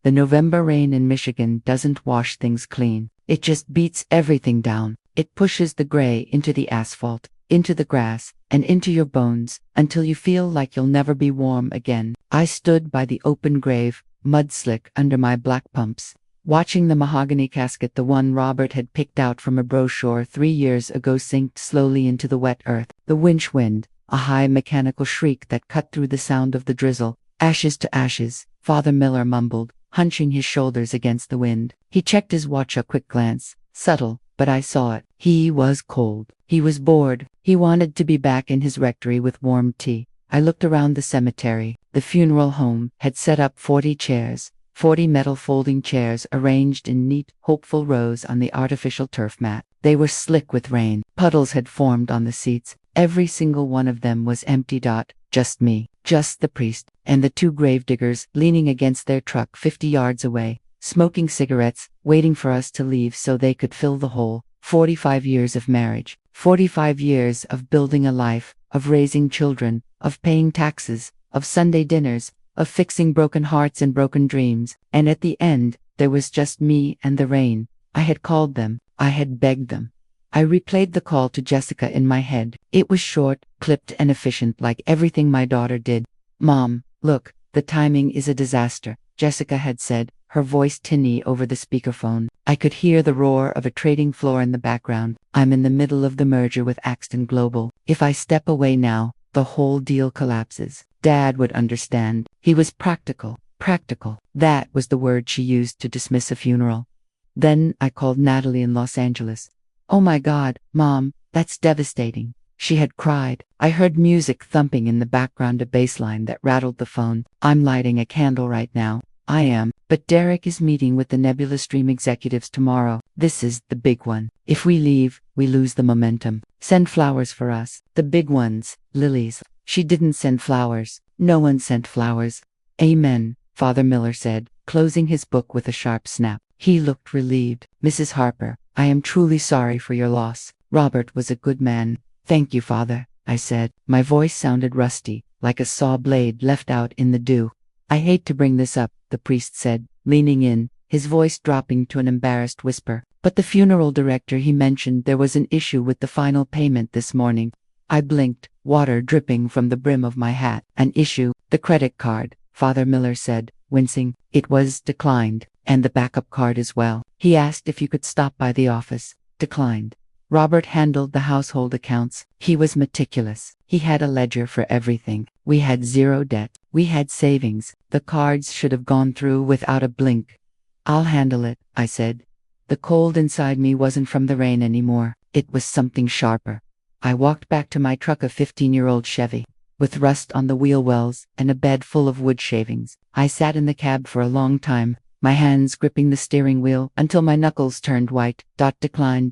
The November rain in Michigan doesn't wash things clean. It just beats everything down. It pushes the gray into the asphalt, into the grass, and into your bones, until you feel like you'll never be warm again. I stood by the open grave, mud slick under my black pumps, watching the mahogany casket, the one Robert had picked out from a brochure 3 years ago, sink slowly into the wet earth. The winch wind, a high mechanical shriek that cut through the sound of the drizzle. Ashes to ashes, Father Miller mumbled, hunching his shoulders against the wind. He checked his watch, a quick glance, subtle, but I saw it. He was cold. He was bored. He wanted to be back in his rectory with warm tea. I looked around the cemetery. The funeral home had set up 40 chairs, 40 metal folding chairs arranged in neat, hopeful rows on the artificial turf mat. They were slick with rain. Puddles had formed on the seats. Every single one of them was empty. Just me, just the priest, and the 2 gravediggers leaning against their truck 50 yards away, smoking cigarettes, waiting for us to leave so they could fill the hole. 45 years of marriage, 45 years of building a life, of raising children, of paying taxes, of Sunday dinners, of fixing broken hearts and broken dreams, and at the end, there was just me and the rain. I had called them. I had begged them. I replayed the call to Jessica in my head. It was short, clipped, and efficient, like everything my daughter did. "Mom, look, the timing is a disaster," Jessica had said, her voice tinny over the speakerphone. I could hear the roar of a trading floor in the background. "I'm in the middle of the merger with Axton Global. If I step away now, the whole deal collapses. Dad would understand." He was practical. Practical. That was the word she used to dismiss a funeral. Then I called Natalie in Los Angeles. "Oh my God, Mom, that's devastating." She had cried. I heard music thumping in the background, a bass line that rattled the phone. "I'm lighting a candle right now." "I am, but Derek is meeting with the Nebula Stream executives tomorrow. This is the big one. If we leave, we lose the momentum. Send flowers for us. The big ones, lilies." She didn't send flowers. No one sent flowers. "Amen," Father Miller said, closing his book with a sharp snap. He looked relieved. "Mrs. Harper, I am truly sorry for your loss. Robert was a good man." "Thank you, Father," I said. My voice sounded rusty, like a saw blade left out in the dew. "I hate to bring this up," the priest said, leaning in, his voice dropping to an embarrassed whisper. "But the funeral director, he mentioned there was an issue with the final payment this morning." I blinked, water dripping from the brim of my hat. "An issue? The credit card," Father Miller said, wincing. "It was declined, and the backup card as well. He asked if you could stop by the office." "Declined." Robert handled the household accounts. He was meticulous. He had a ledger for everything. We had 0 debt. We had savings. The cards should have gone through without a blink. "I'll handle it," I said. The cold inside me wasn't from the rain anymore. It was something sharper. I walked back to my truck, a 15-year-old Chevy, with rust on the wheel wells and a bed full of wood shavings. I sat in the cab for a long time, my hands gripping the steering wheel until my knuckles turned white. Decline.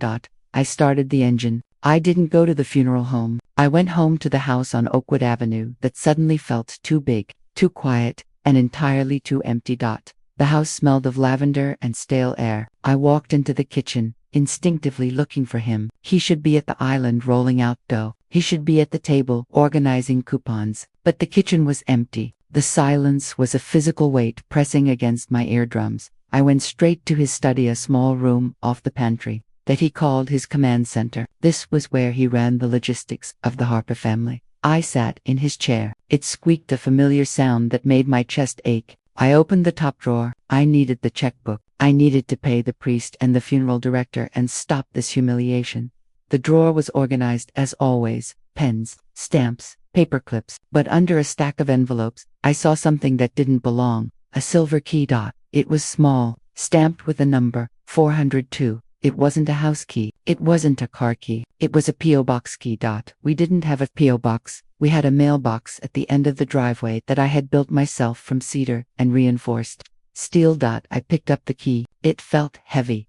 I started the engine. I didn't go to the funeral home. I went home to the house on Oakwood Avenue that suddenly felt too big, too quiet, and entirely too empty. The house smelled of lavender and stale air. I walked into the kitchen, instinctively looking for him. He should be at the island rolling out dough. He should be at the table organizing coupons. But the kitchen was empty. The silence was a physical weight pressing against my eardrums. I went straight to his study, a small room off the pantry that he called his command center. This was where he ran the logistics of the Harper family. I sat in his chair. It squeaked, a familiar sound that made my chest ache. I opened the top drawer. I needed the checkbook. I needed to pay the priest and the funeral director and stop this humiliation. The drawer was organized as always, pens, stamps, paper clips, but under a stack of envelopes, I saw something that didn't belong, a silver key. It was small, stamped with a number, 402. It wasn't a house key. It wasn't a car key. It was a P.O. box key. We didn't have a P.O. box. We had a mailbox at the end of the driveway that I had built myself from cedar and reinforced steel. I picked up the key. It felt heavy.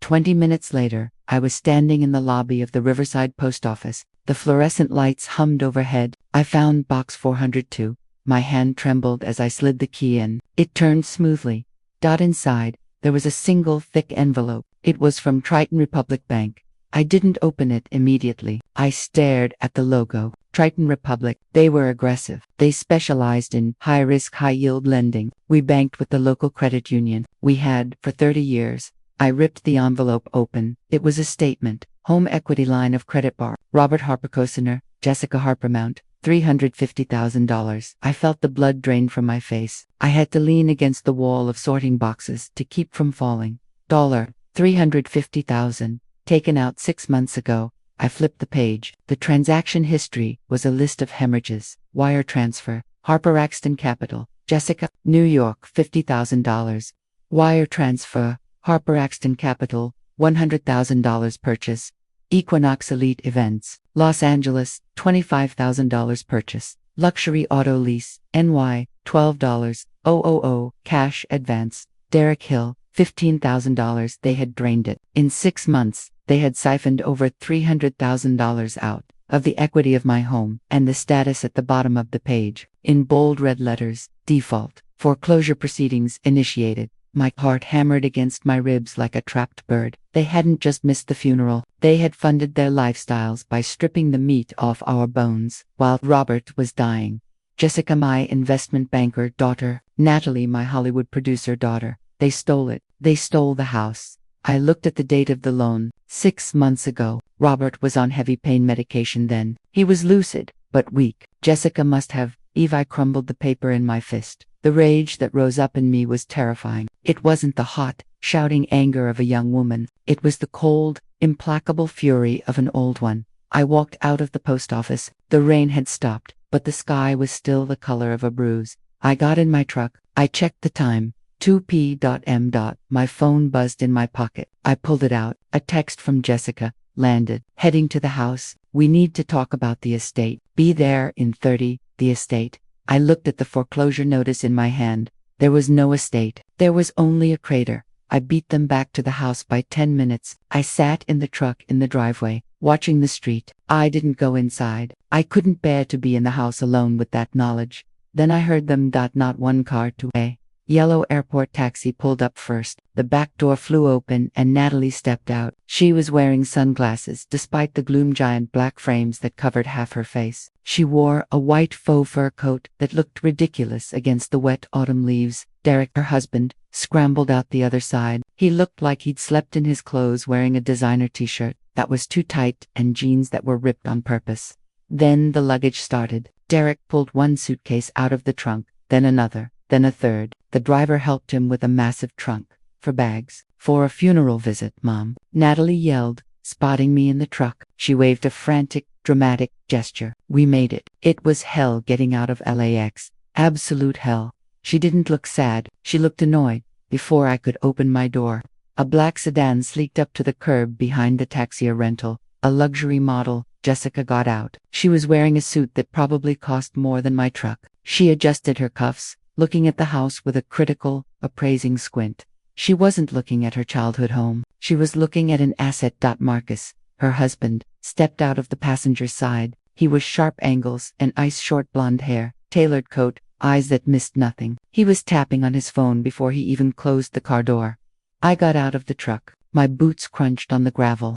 20 minutes later, I was standing in the lobby of the Riverside Post Office. The fluorescent lights hummed overhead. I found box 402. My hand trembled as I slid the key in. It turned smoothly. Inside, there was a single thick envelope. It was from Triton Republic Bank. I didn't open it immediately. I stared at the logo. Triton Republic. They were aggressive. They specialized in high-risk, high-yield lending. We banked with the local credit union. We had for 30 years. I ripped the envelope open. It was a statement. Home equity line of credit bar. Robert Harper Cosiner, Jessica Harper Mount, $350,000. I felt the blood drain from my face. I had to lean against the wall of sorting boxes to keep from falling. $350,000. Taken out 6 months ago. I flipped the page. The transaction history was a list of hemorrhages. Wire transfer. Harper Axton Capital. Jessica, New York, $50,000. Wire transfer. Harper Axton Capital, $100,000 purchase. Equinox Elite Events, Los Angeles, $25,000 purchase. Luxury Auto Lease, NY, $12,000, cash advance. Derek Hill, $15,000. They had drained it. In 6 months, they had siphoned over $300,000 out of the equity of my home, and the status at the bottom of the page, in bold red letters, default, foreclosure proceedings initiated. My heart hammered against my ribs like a trapped bird. They hadn't just missed the funeral. They had funded their lifestyles by stripping the meat off our bones, while Robert was dying. Jessica, my investment banker daughter. Natalie, my Hollywood producer daughter. They stole it. They stole the house. I looked at the date of the loan. 6 months ago. Robert was on heavy pain medication then. He was lucid, but weak. Jessica must have. I crumbled the paper in my fist. The rage that rose up in me was terrifying. It wasn't the hot, shouting anger of a young woman. It was the cold, implacable fury of an old one. I walked out of the post office. The rain had stopped, but the sky was still the color of a bruise. I got in my truck. I checked the time. 2 p.m. My phone buzzed in my pocket. I pulled it out. A text from Jessica. Landed. Heading to the house. We need to talk about the estate. Be there in 30. The estate. I looked at the foreclosure notice in my hand. There was no estate. There was only a crater. I beat them back to the house by 10 minutes. I sat in the truck in the driveway, watching the street. I didn't go inside. I couldn't bear to be in the house alone with that knowledge. Then I heard them. Not one car to a yellow airport taxi pulled up first. The back door flew open and Natalie stepped out. She was wearing sunglasses despite the gloom, giant black frames that covered half her face. She wore a white faux fur coat that looked ridiculous against the wet autumn leaves. Derek, her husband, scrambled out the other side. He looked like he'd slept in his clothes, wearing a designer t-shirt that was too tight and jeans that were ripped on purpose. Then the luggage started. Derek pulled one suitcase out of the trunk, then another, then a third. The driver helped him with a massive trunk. For bags. For a funeral visit, Mom. Natalie yelled, spotting me in the truck. She waved a frantic, dramatic gesture. We made it. It was hell getting out of LAX. Absolute hell. She didn't look sad. She looked annoyed. Before I could open my door, a black sedan sleeked up to the curb behind the taxi rental. A luxury model. Jessica got out. She was wearing a suit that probably cost more than my truck. She adjusted her cuffs, looking at the house with a critical, appraising squint. She wasn't looking at her childhood home. She was looking at an asset. Marcus, her husband, stepped out of the passenger's side. He was sharp angles and ice-short blonde hair, tailored coat, eyes that missed nothing. He was tapping on his phone before he even closed the car door. I got out of the truck. My boots crunched on the gravel.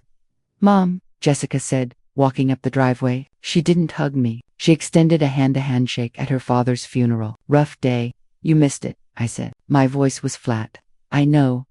Mom, Jessica said, walking up the driveway. She didn't hug me. She extended a handshake at her father's funeral. Rough day. You missed it, I said. My voice was flat. I know,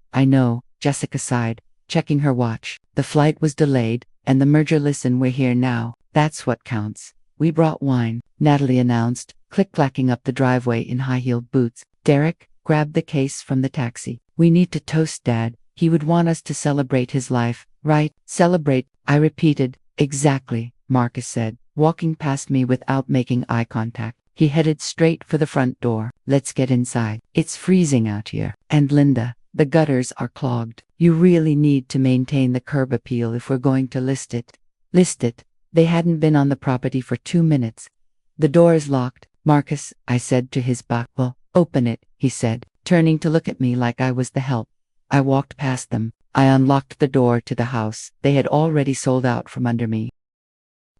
Jessica sighed, checking her watch. The flight was delayed, and the merger. Listen, we're here now. That's what counts. We brought wine, Natalie announced, click-clacking up the driveway in high-heeled boots. Derek grabbed the case from the taxi. We need to toast Dad. He would want us to celebrate his life, right? Celebrate, I repeated. Exactly, Marcus said, walking past me without making eye contact. He headed straight for the front door. Let's get inside. It's freezing out here. And Linda, the gutters are clogged. You really need to maintain the curb appeal if we're going to list it. List it. They hadn't been on the property for 2 minutes. The door is locked, Marcus, I said to his back. Well, open it, he said, turning to look at me like I was the help. I walked past them. I unlocked the door to the house. They had already sold out from under me.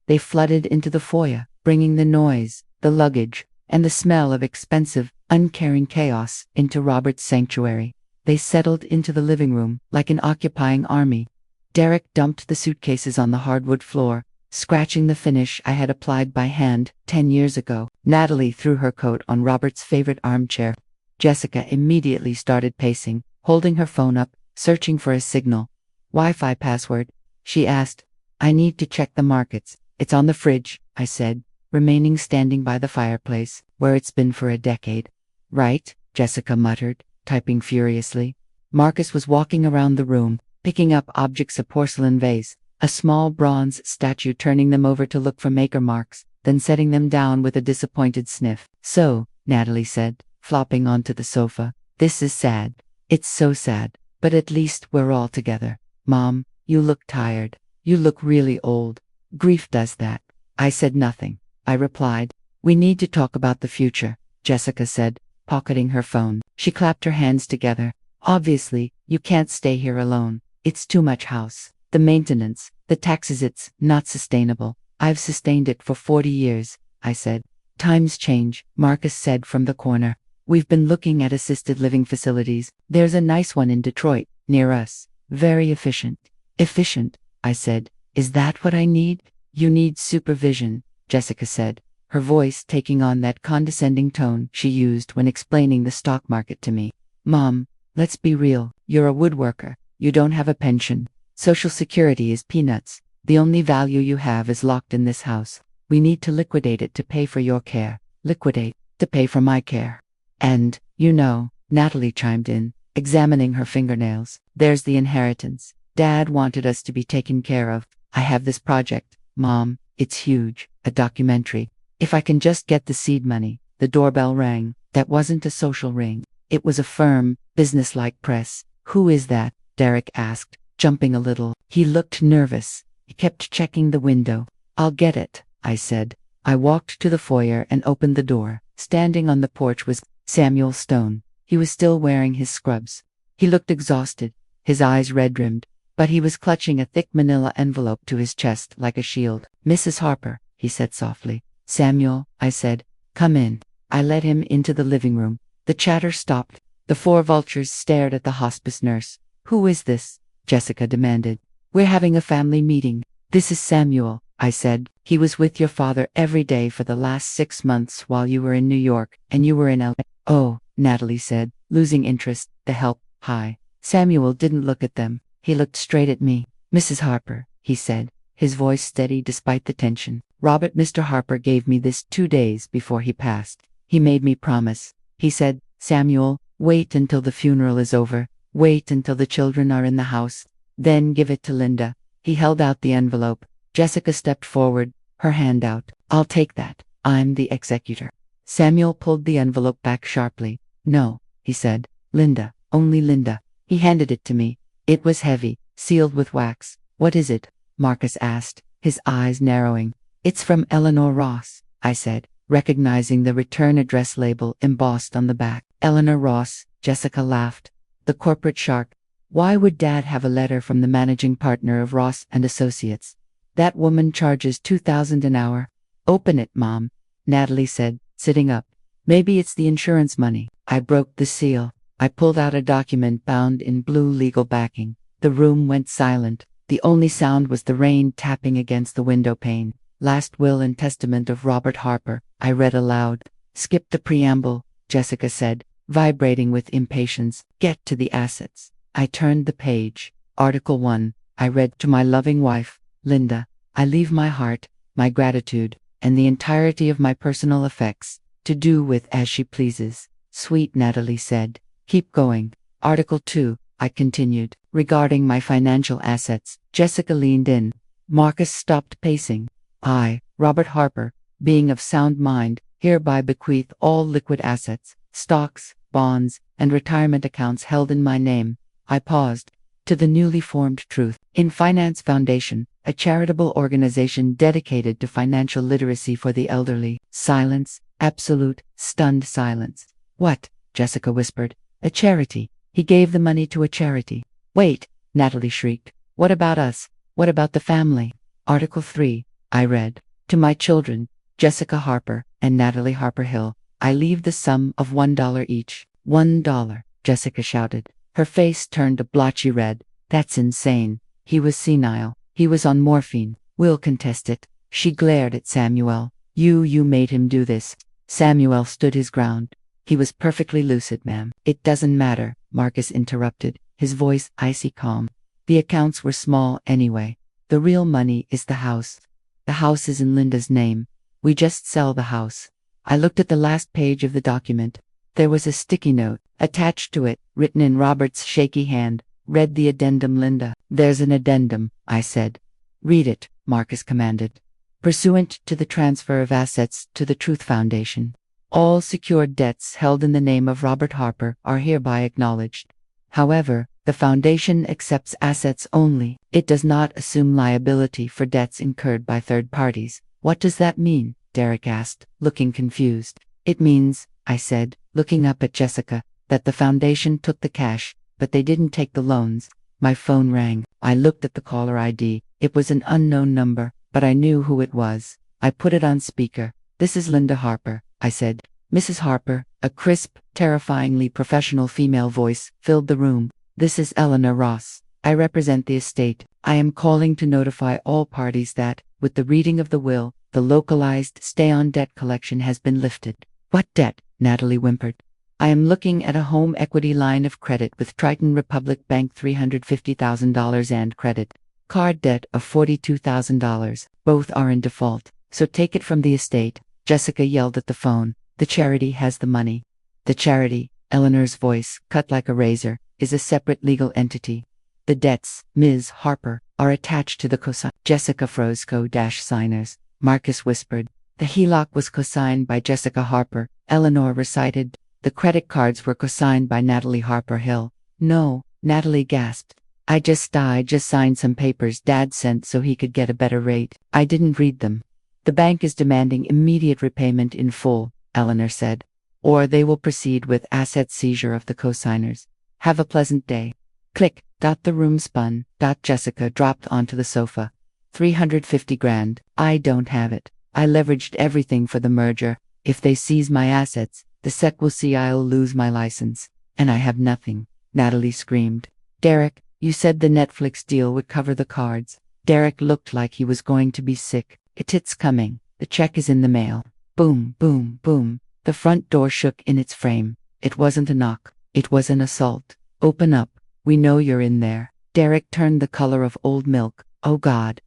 They flooded into the foyer, bringing the noise, the luggage, and the smell of expensive, uncaring chaos into Robert's sanctuary. They settled into the living room like an occupying army. Derek dumped the suitcases on the hardwood floor, scratching the finish I had applied by hand 10 years ago. Natalie threw her coat on Robert's favorite armchair. Jessica immediately started pacing, holding her phone up, searching for a signal. Wi-Fi password, she asked. I need to check the markets. It's on the fridge, I said, remaining standing by the fireplace, where it's been for a decade. Right, Jessica muttered, typing furiously. Marcus was walking around the room, picking up objects, a porcelain vase, a small bronze statue, turning them over to look for maker marks, then setting them down with a disappointed sniff. So, Natalie said, flopping onto the sofa, this is sad. It's so sad, but at least we're all together. Mom, you look tired. You look really old. Grief does that. I said nothing. I replied. We need to talk about the future, Jessica said, pocketing her phone. She clapped her hands together. Obviously, you can't stay here alone. It's too much house. The maintenance, the taxes, it's not sustainable. I've sustained it for 40 years, I said. Times change, Marcus said from the corner. We've been looking at assisted living facilities. There's a nice one in Detroit, near us. Very efficient. Efficient, I said. Is that what I need? You need supervision, Jessica said, her voice taking on that condescending tone she used when explaining the stock market to me. Mom, let's be real. You're a woodworker. You don't have a pension. Social Security is peanuts. The only value you have is locked in this house. We need to liquidate it to pay for your care. Liquidate, to pay for my care. And, you know, Natalie chimed in, examining her fingernails. There's the inheritance. Dad wanted us to be taken care of. I have this project, Mom. It's huge. A documentary. If I can just get the seed money. The doorbell rang. That wasn't a social ring. It was a firm, businesslike press. Who is that? Derek asked, jumping a little. He looked nervous. He kept checking the window. I'll get it, I said. I walked to the foyer and opened the door. Standing on the porch was Samuel Stone. He was still wearing his scrubs. He looked exhausted, his eyes red-rimmed, but he was clutching a thick manila envelope to his chest like a shield. Mrs. Harper, he said softly. Samuel, I said, come in. I led him into the living room. The chatter stopped. The four vultures stared at the hospice nurse. Who is this? Jessica demanded. We're having a family meeting. This is Samuel, I said. He was with your father every day for the last 6 months while you were in New York and you were in LA. Oh, Natalie said, losing interest. The help. Hi. Samuel didn't look at them. He looked straight at me. Mrs. Harper, he said, his voice steady despite the tension. Mr. Harper gave me this 2 days before he passed. He made me promise. He said, Samuel, wait until the funeral is over. Wait until the children are in the house. Then give it to Linda. He held out the envelope. Jessica stepped forward, her hand out. I'll take that. I'm the executor. Samuel pulled the envelope back sharply. No, he said. Linda, only Linda. He handed it to me. It was heavy, sealed with wax. What is it? Marcus asked, his eyes narrowing. It's from Eleanor Ross, I said, recognizing the return address label embossed on the back. Eleanor Ross, Jessica laughed. The corporate shark. Why would Dad have a letter from the managing partner of Ross and Associates? That woman charges $2,000 an hour. Open it, Mom, Natalie said, sitting up. Maybe it's the insurance money. I broke the seal. I pulled out a document bound in blue legal backing. The room went silent. The only sound was the rain tapping against the window pane. Last will and testament of Robert Harper, I read aloud. Skip the preamble, Jessica said, vibrating with impatience. Get to the assets. I turned the page. Article 1. I read, to my loving wife, Linda, I leave my heart, my gratitude, and the entirety of my personal effects, to do with as she pleases. Sweet Natalie said. Keep going. Article 2, I continued. Regarding my financial assets, Jessica leaned in. Marcus stopped pacing. I, Robert Harper, being of sound mind, hereby bequeath all liquid assets, stocks, bonds, and retirement accounts held in my name. I paused. To the newly formed Truth in Finance Foundation, a charitable organization dedicated to financial literacy for the elderly. Silence, absolute, stunned silence. What? Jessica whispered. A charity. He gave the money to a charity. Wait, Natalie shrieked. What about us? What about the family? Article 3, I read. To my children, Jessica Harper and Natalie Harper Hill, I leave the sum of $1 each. $1, Jessica shouted. Her face turned a blotchy red. That's insane. He was senile. He was on morphine. We'll contest it. She glared at Samuel. You made him do this. Samuel stood his ground. He was perfectly lucid, ma'am. It doesn't matter, Marcus interrupted, his voice icy calm. The accounts were small anyway. The real money is the house. The house is in Linda's name. We just sell the house. I looked at the last page of the document. There was a sticky note attached to it, written in Robert's shaky hand. Read the addendum, Linda. There's an addendum, I said. Read it, Marcus commanded. Pursuant to the transfer of assets to the Truth Foundation, all secured debts held in the name of Robert Harper are hereby acknowledged. However, the Foundation accepts assets only. It does not assume liability for debts incurred by third parties. What does that mean? Derek asked, looking confused. It means, I said, looking up at Jessica, that the Foundation took the cash, but they didn't take the loans. My phone rang. I looked at the caller ID. It was an unknown number, but I knew who it was. I put it on speaker. This is Linda Harper, I said. Mrs. Harper, a crisp, terrifyingly professional female voice, filled the room. This is Eleanor Ross. I represent the estate. I am calling to notify all parties that, with the reading of the will, the localized stay-on debt collection has been lifted. What debt? Natalie whimpered. I am looking at a home equity line of credit with Triton Republic Bank, $350,000 and credit card debt of $42,000. Both are in default, so take it from the estate. Jessica yelled at the phone. The charity has the money. The charity, Eleanor's voice, cut like a razor, is a separate legal entity. The debts, Ms. Harper, are attached to the cosign. Jessica froze co-signers. Marcus whispered. The HELOC was cosigned by Jessica Harper, Eleanor recited. The credit cards were cosigned by Natalie Harper Hill. No, Natalie gasped. I just signed some papers Dad sent so he could get a better rate. I didn't read them. The bank is demanding immediate repayment in full, Eleanor said, or they will proceed with asset seizure of the cosigners. Have a pleasant day. Click. The room spun. Jessica dropped onto the sofa. 350 grand. I don't have it. I leveraged everything for the merger. If they seize my assets, the SEC will see I'll lose my license. And I have nothing. Natalie screamed. Derek, you said the Netflix deal would cover the cards. Derek looked like he was going to be sick. It's coming. The check is in the mail. Boom, boom, boom. The front door shook in its frame. It wasn't a knock. It was an assault. Open up. We know you're in there. Derek turned the color of old milk. Oh God,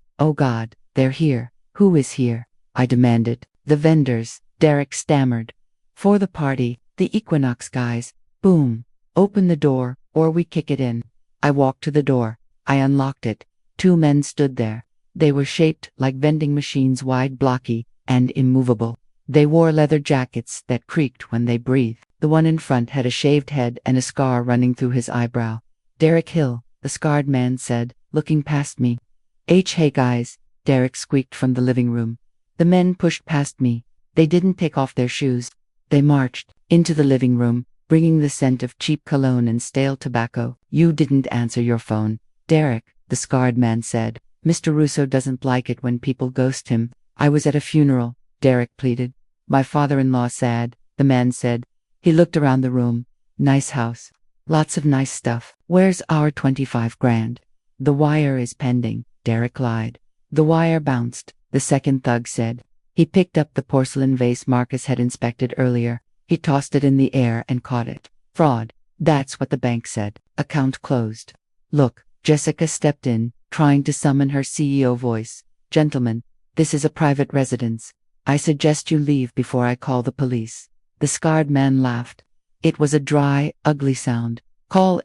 they're here. Who is here? I demanded. The vendors, Derek stammered. For the party, the Equinox guys. Boom. Open the door, or we kick it in. I walked to the door. I unlocked it. Two men stood there. They were shaped like vending machines, wide, blocky, and immovable. They wore leather jackets that creaked when they breathed. The one in front had a shaved head and a scar running through his eyebrow. Derek Hill, the scarred man said, looking past me. Hey guys, Derek squeaked from the living room. The men pushed past me. They didn't take off their shoes. They marched into the living room, bringing the scent of cheap cologne and stale tobacco. You didn't answer your phone. Derek, the scarred man said. Mr. Russo doesn't like it when people ghost him. I was at a funeral, Derek pleaded. My father-in-law sad, the man said. He looked around the room. Nice house. Lots of nice stuff. Where's our 25 grand? The wire is pending, Derek lied. The wire bounced, the second thug said. He picked up the porcelain vase Marcus had inspected earlier. He tossed it in the air and caught it. Fraud. That's what the bank said. Account closed. Look, Jessica stepped in, trying to summon her CEO voice. Gentlemen, this is a private residence. I suggest you leave before I call the police. The scarred man laughed. It was a dry, ugly sound. Tell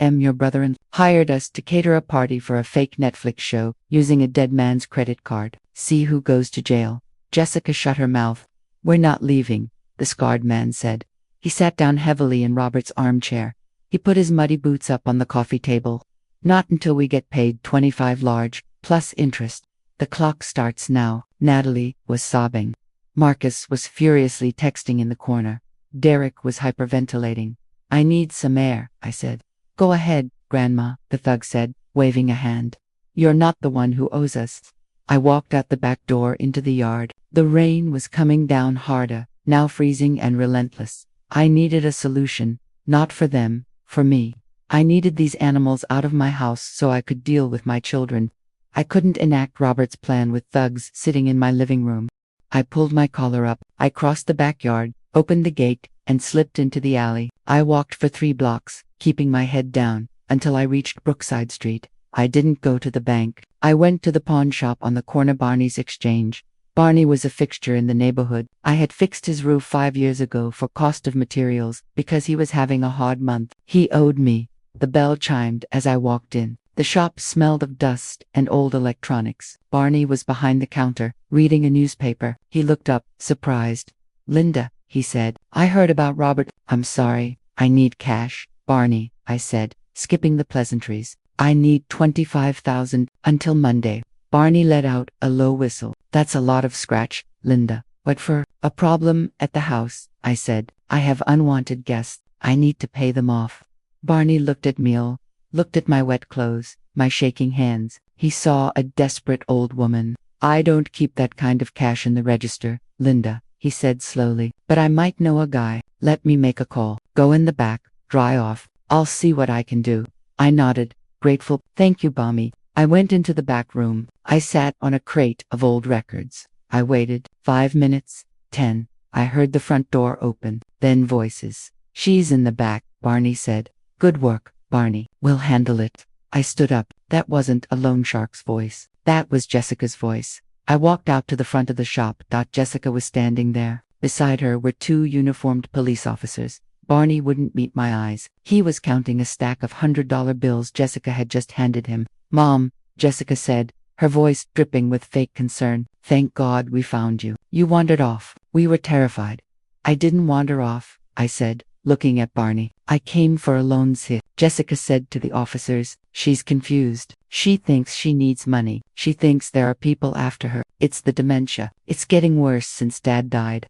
your brother hired us to cater a party for a fake Netflix show using a dead man's credit card. See who goes to jail. Jessica shut her mouth. We're not leaving, the scarred man said. He sat down heavily in Robert's armchair. He put his muddy boots up on the coffee table. Not until we get paid 25 large, plus interest. The clock starts now. Natalie was sobbing. Marcus was furiously texting in the corner. Derek was hyperventilating. I need some air, I said. Go ahead, Grandma, the thug said, waving a hand. You're not the one who owes us. I walked out the back door into the yard. The rain was coming down harder, now freezing and relentless. I needed a solution, not for them, for me. I needed these animals out of my house so I could deal with my children. I couldn't enact Robert's plan with thugs sitting in my living room. I pulled my collar up, I crossed the backyard, opened the gate, and slipped into the alley. I walked for 3 blocks, keeping my head down, until I reached Brookside Street. I didn't go to the bank. I went to the pawn shop on the corner. Barney's Exchange. Barney was a fixture in the neighborhood. I had fixed his roof 5 years ago for cost of materials because he was having a hard month. He owed me. The bell chimed as I walked in. The shop smelled of dust and old electronics. Barney was behind the counter, reading a newspaper. He looked up, surprised. "Linda," he said, "I heard about Robert." "I'm sorry, I need cash, Barney," I said, skipping the pleasantries. "I need 25,000 until Monday." Barney let out a low whistle. "That's a lot of scratch, Linda." "What for?" "A problem at the house," I said. "I have unwanted guests. I need to pay them off." Barney looked at me, looked at my wet clothes, my shaking hands. He saw a desperate old woman. "I don't keep that kind of cash in the register, Linda," he said slowly, "but I might know a guy. Let me make a call. Go in the back, dry off. I'll see what I can do." I nodded, grateful. "Thank you, Barney." I went into the back room. I sat on a crate of old records. I waited. 5 minutes, 10. I heard the front door open, then voices. "She's in the back," Barney said. "Good work, Barney. We'll handle it." I stood up. That wasn't a loan shark's voice. That was Jessica's voice. I walked out to the front of the shop. Jessica was standing there. Beside her were 2 uniformed police officers. Barney wouldn't meet my eyes. He was counting a stack of $100 bills Jessica had just handed him. "Mom," Jessica said, her voice dripping with fake concern, "thank God we found you. You wandered off. We were terrified." "I didn't wander off," I said, looking at Barney. "I came for a loan hit." Jessica said to the officers, "She's confused. She thinks she needs money. She thinks there are people after her. It's the dementia. It's getting worse since Dad died."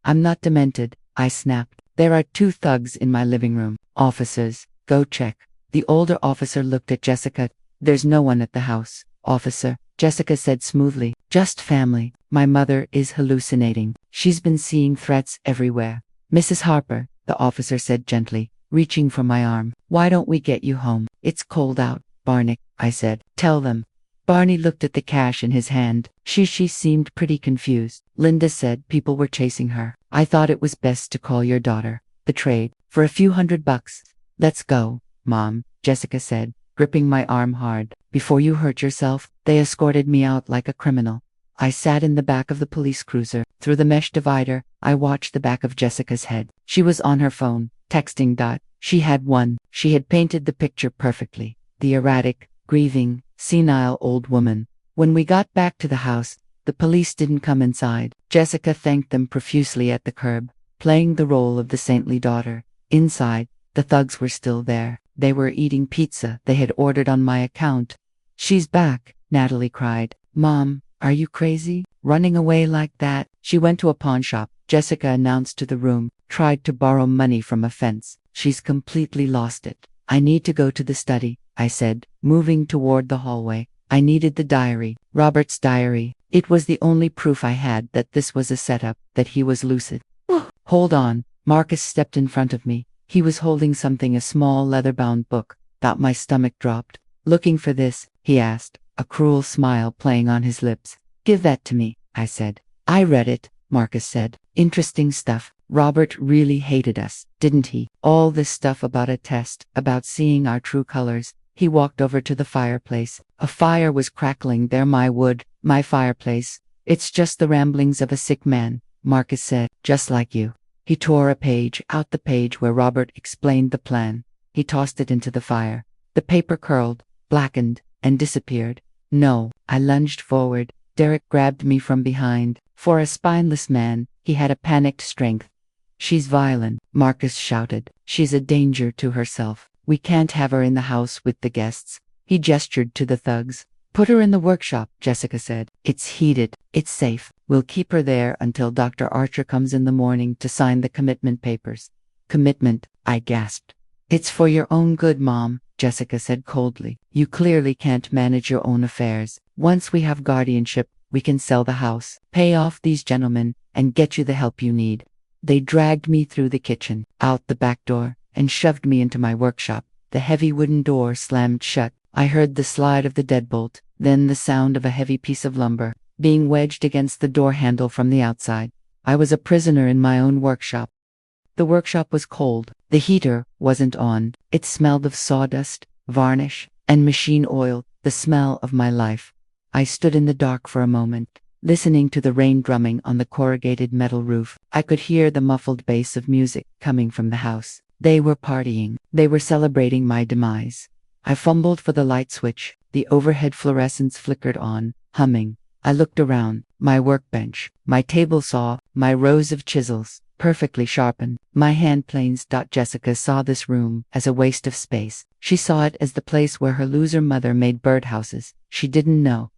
"I'm not demented," I snapped. "There are 2 thugs in my living room." "Officers, go check." The older officer looked at Jessica. "There's no one at the house, officer," Jessica said smoothly. "Just family. My mother is hallucinating. She's been seeing threats everywhere." "Mrs. Harper," the officer said gently, reaching for my arm, "why don't we get you home? It's cold out." "Barney," I said, "tell them." Barney looked at the cash in his hand. She seemed pretty confused. "Linda said people were chasing her. I thought it was best to call your daughter. The trade, for a few $100. "Let's go, Mom," Jessica said, gripping my arm hard. "Before you hurt yourself." They escorted me out like a criminal. I sat in the back of the police cruiser. Through the mesh divider, I watched the back of Jessica's head. She was on her phone, texting. She had one. She had painted the picture perfectly. The erratic, grieving, senile old woman. When we got back to the house, the police didn't come inside. Jessica thanked them profusely at the curb, playing the role of the saintly daughter. Inside, the thugs were still there. They were eating pizza they had ordered on my account. "She's back," Natalie cried. "Mom, are you crazy? Running away like that?" "She went to a pawn shop," Jessica announced to the room. "Tried to borrow money from a fence. She's completely lost it." "I need to go to the study," I said, moving toward the hallway. I needed the diary, Robert's diary. It was the only proof I had that this was a setup, that he was lucid. "Hold on." Marcus stepped in front of me. He was holding something, a small leather-bound book. My stomach dropped. "Looking for this?" he asked, a cruel smile playing on his lips. "Give that to me," I said. "I read it," Marcus said. "Interesting stuff. Robert really hated us, didn't he? All this stuff about a test, about seeing our true colors." He walked over to the fireplace. A fire was crackling there. "My wood, my fireplace. It's just the ramblings of a sick man," Marcus said. "Just like you." He tore a page out, the page where Robert explained the plan. He tossed it into the fire. The paper curled, blackened, and disappeared. "No." I lunged forward. Derek grabbed me from behind. For a spineless man, he had a panicked strength. "She's violent," Marcus shouted. "She's a danger to herself. We can't have her in the house with the guests." He gestured to the thugs. "Put her in the workshop," Jessica said. "It's heated. It's safe. We'll keep her there until Dr. Archer comes in the morning to sign the commitment papers." "Commitment," I gasped. "It's for your own good, Mom," Jessica said coldly. "You clearly can't manage your own affairs. Once we have guardianship, we can sell the house, pay off these gentlemen, and get you the help you need." They dragged me through the kitchen, out the back door, and shoved me into my workshop. The heavy wooden door slammed shut. I heard the slide of the deadbolt, then the sound of a heavy piece of lumber being wedged against the door handle from the outside. I was a prisoner in my own workshop. The workshop was cold. The heater wasn't on. It smelled of sawdust, varnish, and machine oil, the smell of my life. I stood in the dark for a moment, listening to the rain drumming on the corrugated metal roof. I could hear the muffled bass of music coming from the house. They were partying. They were celebrating my demise. I fumbled for the light switch. The overhead fluorescence flickered on, humming. I looked around. My workbench, my table saw, my rows of chisels, perfectly sharpened, my hand planes. Jessica saw this room as a waste of space. She saw it as the place where her loser mother made birdhouses. She didn't know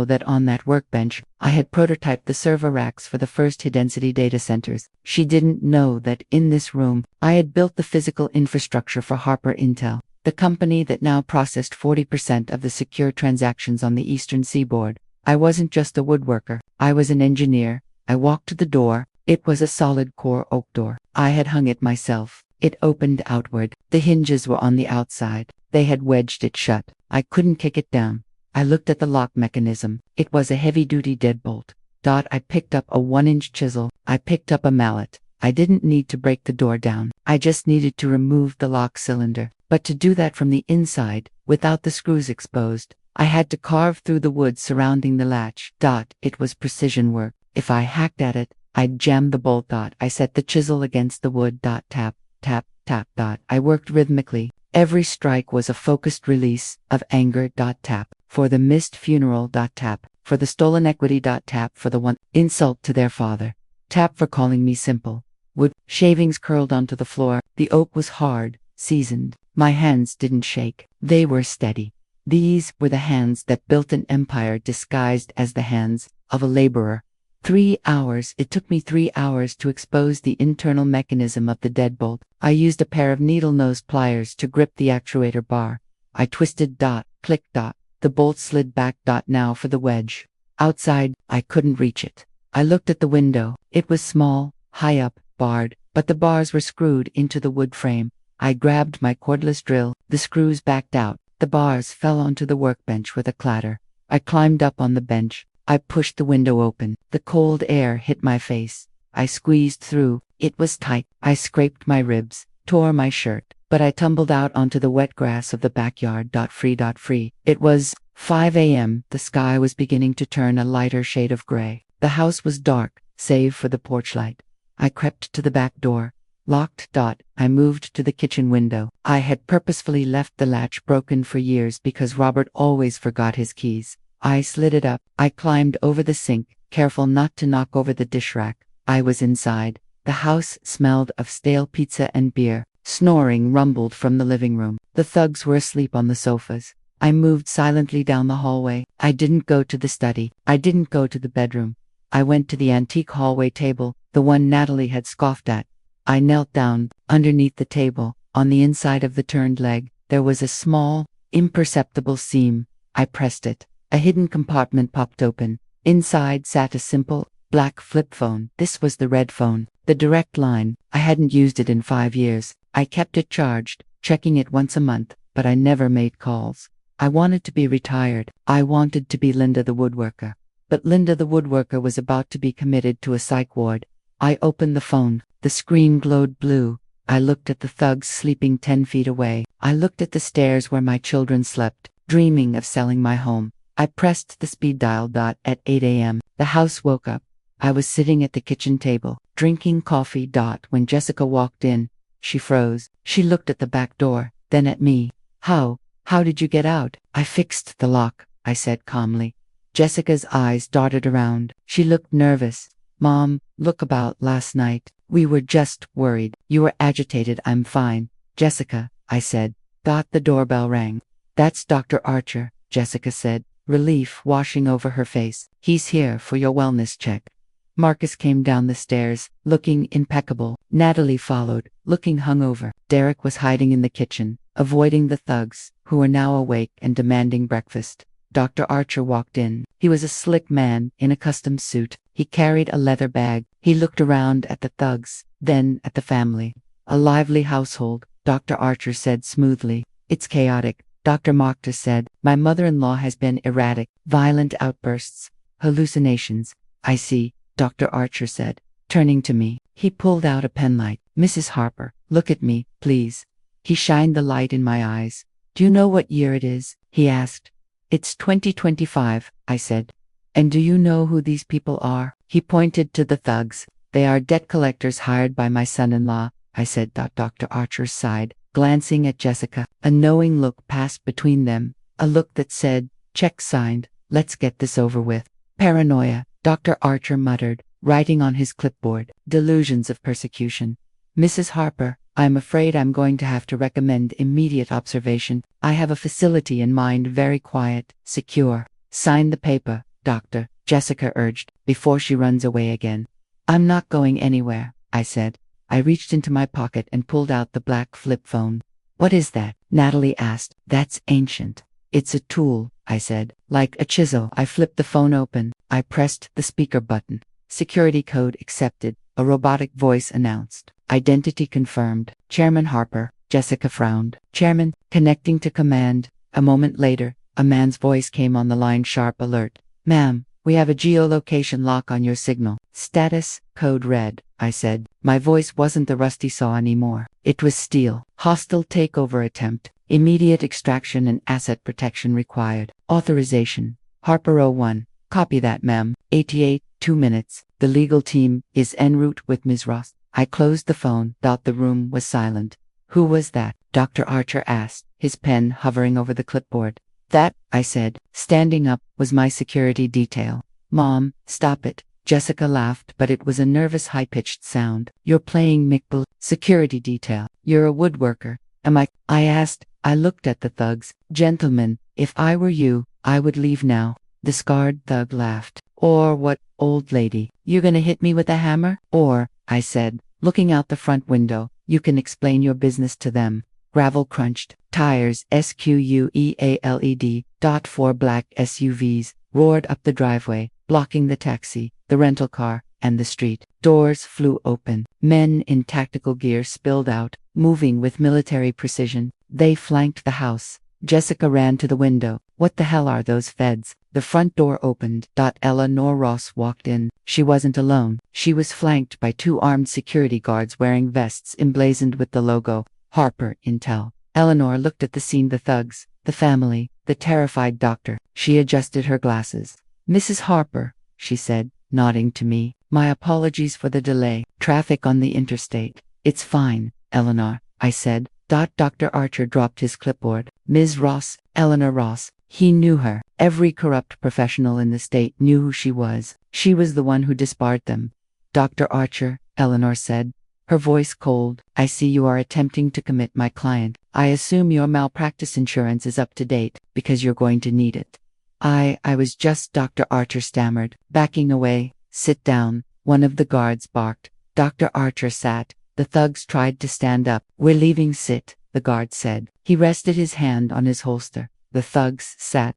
that on that workbench, I had prototyped the server racks for the first high-density data centers. She didn't know that in this room, I had built the physical infrastructure for Harper Intel, the company that now processed 40% of the secure transactions on the eastern seaboard. I wasn't just a woodworker. I was an engineer. I walked to the door. It was a solid core oak door. I had hung it myself. It opened outward. The hinges were on the outside. They had wedged it shut. I couldn't kick it down. I looked at the lock mechanism. It was a heavy-duty deadbolt. I picked up a 1-inch chisel. I picked up a mallet. I didn't need to break the door down. I just needed to remove the lock cylinder. But to do that from the inside, without the screws exposed, I had to carve through the wood surrounding the latch. It was precision work. If I hacked at it, I'd jam the bolt. I set the chisel against the wood. Tap, tap, tap. I worked rhythmically. Every strike was a focused release of anger. Tap. For the missed funeral. Tap. For the stolen equity. Tap. For the one insult to their father. Tap for calling me simple. Wood shavings curled onto the floor. The oak was hard, seasoned. My hands didn't shake. They were steady. These were the hands that built an empire disguised as the hands of a laborer. 3 hours. It took me 3 hours to expose the internal mechanism of the deadbolt. I used a pair of needle-nose pliers to grip the actuator bar. I twisted. Click. The bolt slid back. Now for the wedge. Outside, I couldn't reach it. I looked at the window. It was small, high up, barred, but the bars were screwed into the wood frame. I grabbed my cordless drill. The screws backed out. The bars fell onto the workbench with a clatter. I climbed up on the bench. I pushed the window open. The cold air hit my face. I squeezed through. It was tight. I scraped my ribs, tore my shirt, but I tumbled out onto the wet grass of the backyard. Free. It was 5 a.m. The sky was beginning to turn a lighter shade of gray. The house was dark, save for the porch light. I crept to the back door. Locked. I moved to the kitchen window. I had purposefully left the latch broken for years because Robert always forgot his keys. I slid it up. I climbed over the sink, careful not to knock over the dish rack. I was inside. The house smelled of stale pizza and beer. Snoring rumbled from the living room. The thugs were asleep on the sofas. I moved silently down the hallway. I didn't go to the study. I didn't go to the bedroom. I went to the antique hallway table, the one Natalie had scoffed at. I knelt down. Underneath the table, on the inside of the turned leg, there was a small, imperceptible seam. I pressed it. A hidden compartment popped open. Inside sat a simple, black flip phone. This was the red phone, the direct line. I hadn't used it in 5 years. I kept it charged, checking it once a month, but I never made calls. I wanted to be retired. I wanted to be Linda the woodworker. But Linda the woodworker was about to be committed to a psych ward. I opened the phone. The screen glowed blue. I looked at the thugs sleeping 10 feet away. I looked at the stairs where my children slept, dreaming of selling my home. I pressed the speed dial. At 8 a.m., the house woke up. I was sitting at the kitchen table, drinking coffee. When Jessica walked in, she froze. She looked at the back door, then at me. How did you get out? I fixed the lock, I said calmly. Jessica's eyes darted around. She looked nervous. Mom, look about last night. We were just worried. You were agitated. I'm fine. Jessica, I said. The doorbell rang. That's Dr. Archer, Jessica said, relief washing over her face. He's here for your wellness check. Marcus came down the stairs, looking impeccable. Natalie followed, looking hungover. Derek was hiding in the kitchen, avoiding the thugs, who were now awake and demanding breakfast. Dr. Archer walked in. He was a slick man in a custom suit. He carried a leather bag. He looked around at the thugs, then at the family. A lively household, Dr. Archer said smoothly. It's chaotic. Dr. Mokhtar said. My mother-in-law has been erratic, violent outbursts, hallucinations. I see, Dr. Archer said, turning to me. He pulled out a penlight. Mrs. Harper, look at me, please. He shined the light in my eyes. Do you know what year it is? He asked. It's 2025, I said. And do you know who these people are? He pointed to the thugs. They are debt collectors hired by my son-in-law, I said. Dr. Archer sighed, glancing at Jessica. A knowing look passed between them, a look that said, check signed, let's get this over with. Paranoia, Dr. Archer muttered, writing on his clipboard. Delusions of persecution. Mrs. Harper, I'm afraid I'm going to have to recommend immediate observation. I have a facility in mind, very quiet, secure. Sign the paper, doctor, Jessica urged, before she runs away again. I'm not going anywhere, I said. I reached into my pocket and pulled out the black flip phone. What is that? Natalie asked. That's ancient. It's a tool, I said. Like a chisel. I flipped the phone open. I pressed the speaker button. Security code accepted, a robotic voice announced. Identity confirmed. Chairman Harper. Jessica frowned. Chairman, connecting to command. A moment later, a man's voice came on the line. Sharp alert. Ma'am, we have a geolocation lock on your signal. Status, code red, I said. My voice wasn't the rusty saw anymore. It was steel. Hostile takeover attempt. Immediate extraction and asset protection required. Authorization. Harper 01. Copy that, ma'am. 88, 2 minutes. The legal team is en route with Ms. Ross. I closed the phone. The room was silent. Who was that? Dr. Archer asked, his pen hovering over the clipboard. That, I said, standing up, was my security detail. Mom, stop it. Jessica laughed, but it was a nervous, high-pitched sound. You're playing Mickball. Security detail. You're a woodworker. Am I? I asked. I looked at the thugs. Gentlemen, if I were you, I would leave now. The scarred thug laughed. Or what, old lady? You gonna hit me with a hammer? Or, I said, looking out the front window, you can explain your business to them. Gravel crunched. Tires, SQUEALED. 4 black SUVs roared up the driveway, blocking the taxi, the rental car, and the street. Doors flew open. Men in tactical gear spilled out, moving with military precision. They flanked the house. Jessica ran to the window. What the hell are those feds? The front door opened. Eleanor Ross walked in. She wasn't alone. She was flanked by 2 armed security guards wearing vests emblazoned with the logo, Harper Intel. Eleanor looked at the scene, the thugs, the family, the terrified doctor. She adjusted her glasses. Mrs. Harper, she said, nodding to me. My apologies for the delay. Traffic on the interstate. It's fine, Eleanor, I said. Dr. Archer dropped his clipboard. Ms. Ross, Eleanor Ross. He knew her. Every corrupt professional in the state knew who she was. She was the one who disbarred them. Dr. Archer, Eleanor said, her voice cold. I see you are attempting to commit my client. I assume your malpractice insurance is up to date, because you're going to need it. I was just, Dr. Archer stammered, backing away. Sit down, one of the guards barked. Dr. Archer sat. The thugs tried to stand up. We're leaving. Sit, the guard said. He rested his hand on his holster. The thugs sat.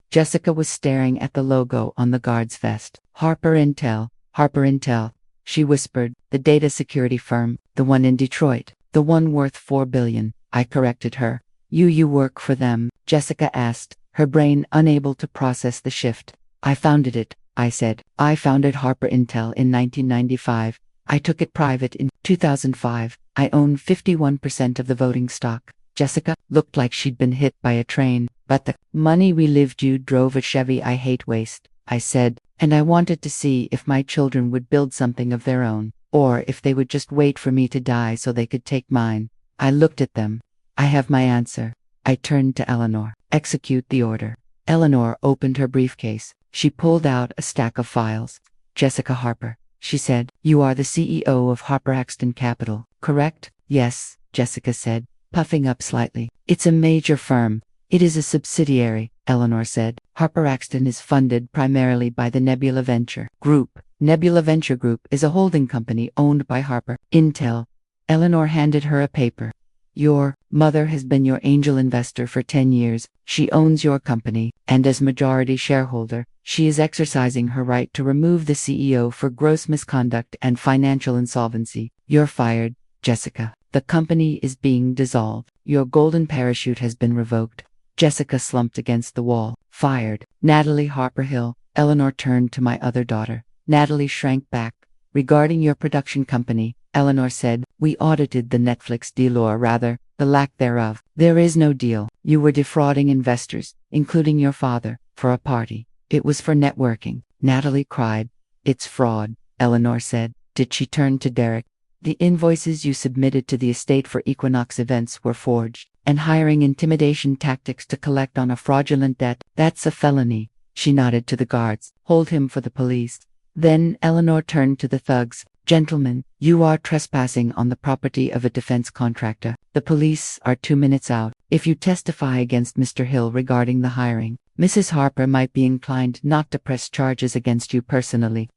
Jessica was staring at the logo on the guard's vest. Harper Intel, she whispered. The data security firm, the one in Detroit, the one worth $4 billion. I corrected her. You work for them? Jessica asked, her brain unable to process the shift. I founded it, I said. I founded Harper Intel in 1995. I took it private in 2005. I own 51% of the voting stock. Jessica looked like she'd been hit by a train. But the money we lived, you drove a Chevy. I hate waste, I said, and I wanted to see if my children would build something of their own, or if they would just wait for me to die so they could take mine. I looked at them. I have my answer. I turned to Eleanor. Execute the order. Eleanor opened her briefcase. She pulled out a stack of files. Jessica Harper, she said, you are the CEO of Harper Axton Capital, correct? Yes, Jessica said, puffing up slightly. It's a major firm. It is a subsidiary, Eleanor said. Harper Axton is funded primarily by the Nebula Venture Group. Nebula Venture Group is a holding company owned by Harper Intel. Eleanor handed her a paper. Your mother has been your angel investor for 10 years. She owns your company, and as majority shareholder, she is exercising her right to remove the CEO for gross misconduct and financial insolvency. You're fired, Jessica. The company is being dissolved. Your golden parachute has been revoked. Jessica slumped against the wall. Fired. Natalie Harper Hill. Eleanor turned to my other daughter. Natalie shrank back. Regarding your production company, Eleanor said, we audited the Netflix deal, or rather, the lack thereof. There is no deal. You were defrauding investors, including your father, for a party. It was for networking. Natalie cried. It's fraud, Eleanor said. Did she turn to Derek? The invoices you submitted to the estate for Equinox events were forged, and hiring intimidation tactics to collect on a fraudulent debt, that's a felony. She nodded to the guards. Hold him for the police. Then Eleanor turned to the thugs. Gentlemen, you are trespassing on the property of a defense contractor. The police are 2 minutes out. If you testify against Mr. Hill regarding the hiring, Mrs. Harper might be inclined not to press charges against you personally.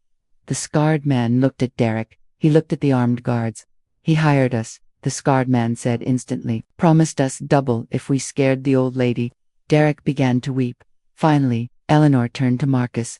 The scarred man looked at Derek. He looked at the armed guards. He hired us, the scarred man said instantly. Promised us double if we scared the old lady. Derek began to weep. Finally, Eleanor turned to Marcus.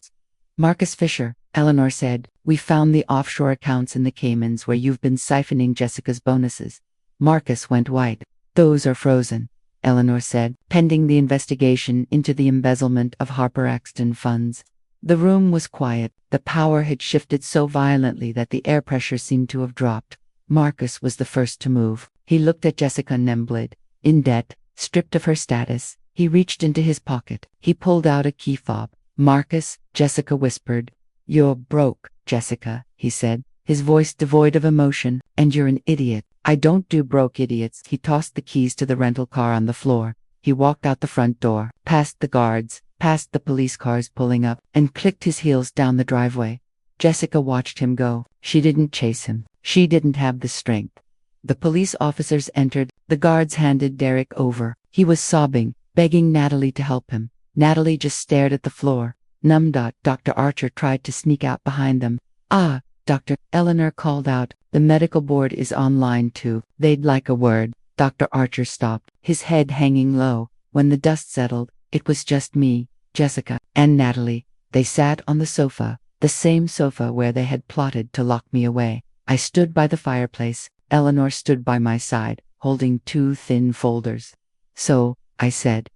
Marcus Fisher, Eleanor said, we found the offshore accounts in the Caymans where you've been siphoning Jessica's bonuses. Marcus went white. Those are frozen, Eleanor said, pending the investigation into the embezzlement of Harper Axton funds. The room was quiet. The power had shifted so violently that the air pressure seemed to have dropped. Marcus was the first to move. He looked at Jessica Nemblid. In debt, stripped of her status, he reached into his pocket. He pulled out a key fob. Marcus, Jessica whispered. You're broke, Jessica, he said, his voice devoid of emotion, and you're an idiot. I don't do broke idiots. He tossed the keys to the rental car on the floor. He walked out the front door, past the guards, past the police cars pulling up, and clicked his heels down the driveway. Jessica watched him go. She didn't chase him. She didn't have the strength. The police officers entered. The guards handed Derek over. He was sobbing, begging Natalie to help him. Natalie just stared at the floor. Dr. Archer tried to sneak out behind them. Ah, Dr. Eleanor called out. The medical board is online too. They'd like a word. Dr. Archer stopped, his head hanging low. When the dust settled, it was just me, Jessica, and Natalie. They sat on the sofa, the same sofa where they had plotted to lock me away. I stood by the fireplace. Eleanor stood by my side, holding 2 thin folders. So, I said.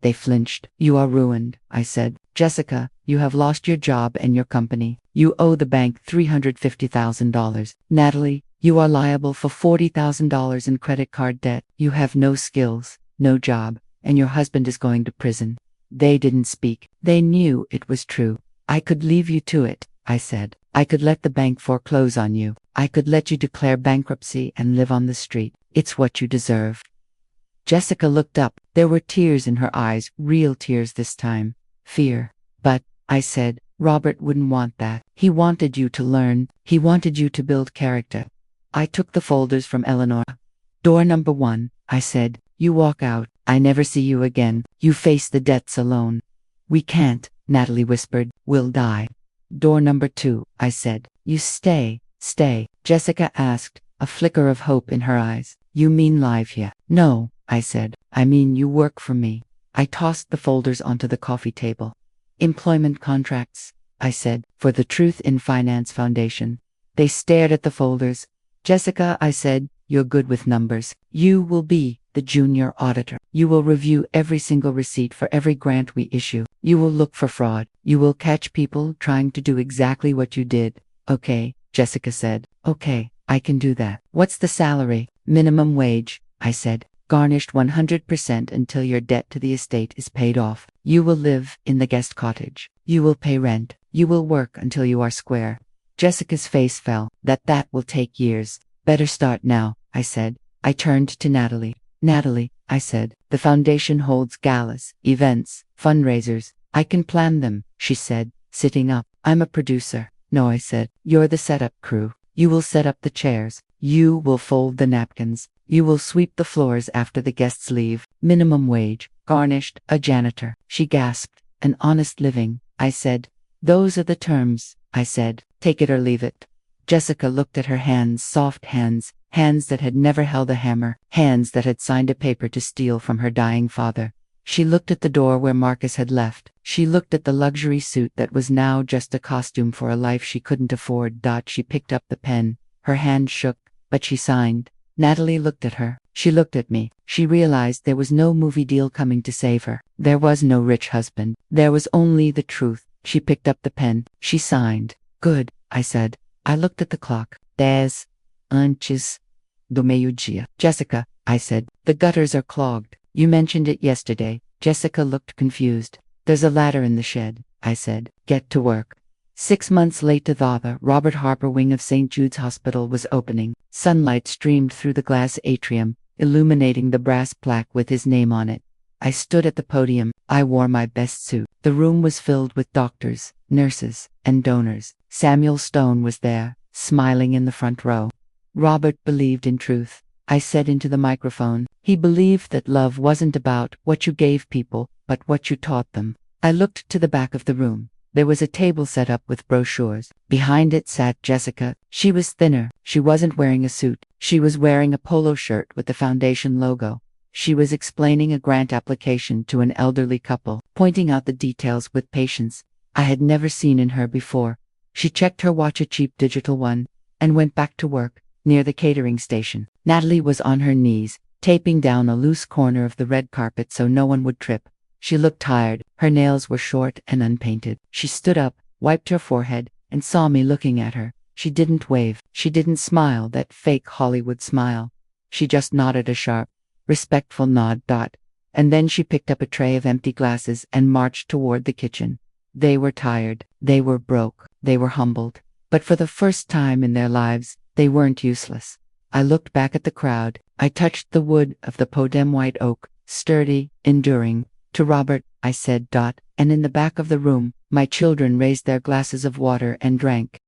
They flinched. You are ruined, I said. Jessica, you have lost your job and your company. You owe the bank $350,000. Natalie, you are liable for $40,000 in credit card debt. You have no skills, no job, and your husband is going to prison. They didn't speak. They knew it was true. I could leave you to it, I said. I could let the bank foreclose on you. I could let you declare bankruptcy and live on the street. It's what you deserve. Jessica looked up. There were tears in her eyes, real tears this time. Fear. But, I said, Robert wouldn't want that. He wanted you to learn. He wanted you to build character. I took the folders from Eleanor. Door number 1, I said. You walk out. I never see you again. You face the debts alone. We can't, Natalie whispered. We'll die. Door number 2, I said. You stay. Jessica asked, a flicker of hope in her eyes. You mean live here? No, I said. I mean you work for me. I tossed the folders onto the coffee table. Employment contracts, I said, for the Truth in Finance Foundation. They stared at the folders. Jessica, I said, you're good with numbers. You will be the junior auditor. You will review every single receipt for every grant we issue. You will look for fraud. You will catch people trying to do exactly what you did. Okay, Jessica said. Okay, I can do that. What's the salary? Minimum wage, I said. Garnished 100% until your debt to the estate is paid off. You will live in the guest cottage. You will pay rent. You will work until you are square. Jessica's face fell. That will take years. Better start now, I said. I turned to Natalie. Natalie, I said, the foundation holds galas, events, fundraisers. I can plan them, she said, sitting up. I'm a producer. No, I said, you're the setup crew. You will set up the chairs. You will fold the napkins. You will sweep the floors after the guests leave. Minimum wage. Garnished. A janitor. She gasped. An honest living. I said. Those are the terms, I said. Take it or leave it. Jessica looked at her hands, soft hands, hands that had never held a hammer, hands that had signed a paper to steal from her dying father. She looked at the door where Marcus had left. She looked at the luxury suit that was now just a costume for a life she couldn't afford. She picked up the pen. Her hand shook, but she signed. Natalie looked at her. She looked at me. She realized there was no movie deal coming to save her. There was no rich husband. There was only the truth. She picked up the pen. She signed. Good, I said. I looked at the clock. 10 antes do meio-dia. Jessica, I said, the gutters are clogged. You mentioned it yesterday. Jessica looked confused. There's a ladder in the shed, I said. Get to work. 6 months later, the Robert Harper wing of St. Jude's Hospital was opening. Sunlight streamed through the glass atrium, illuminating the brass plaque with his name on it. I stood at the podium. I wore my best suit. The room was filled with doctors, nurses, and donors. Samuel Stone was there, smiling in the front row. Robert believed in truth, I said into the microphone. He believed that love wasn't about what you gave people, but what you taught them. I looked to the back of the room. There was a table set up with brochures. Behind it sat Jessica. She was thinner. She wasn't wearing a suit. She was wearing a polo shirt with the foundation logo. She was explaining a grant application to an elderly couple, pointing out the details with patience I had never seen in her before. She checked her watch, a cheap digital one, and went back to work near the catering station. Natalie was on her knees, taping down a loose corner of the red carpet so no one would trip. She looked tired. Her nails were short and unpainted. She stood up, wiped her forehead, and saw me looking at her. She didn't wave. She didn't smile, that fake Hollywood smile. She just nodded a sharp, respectful nod. And then she picked up a tray of empty glasses and marched toward the kitchen. They were tired. They were broke. They were humbled. But for the first time in their lives, they weren't useless. I looked back at the crowd. I touched the wood of the Podem white oak, sturdy, enduring. To Robert, I said. And in the back of the room, my children raised their glasses of water and drank.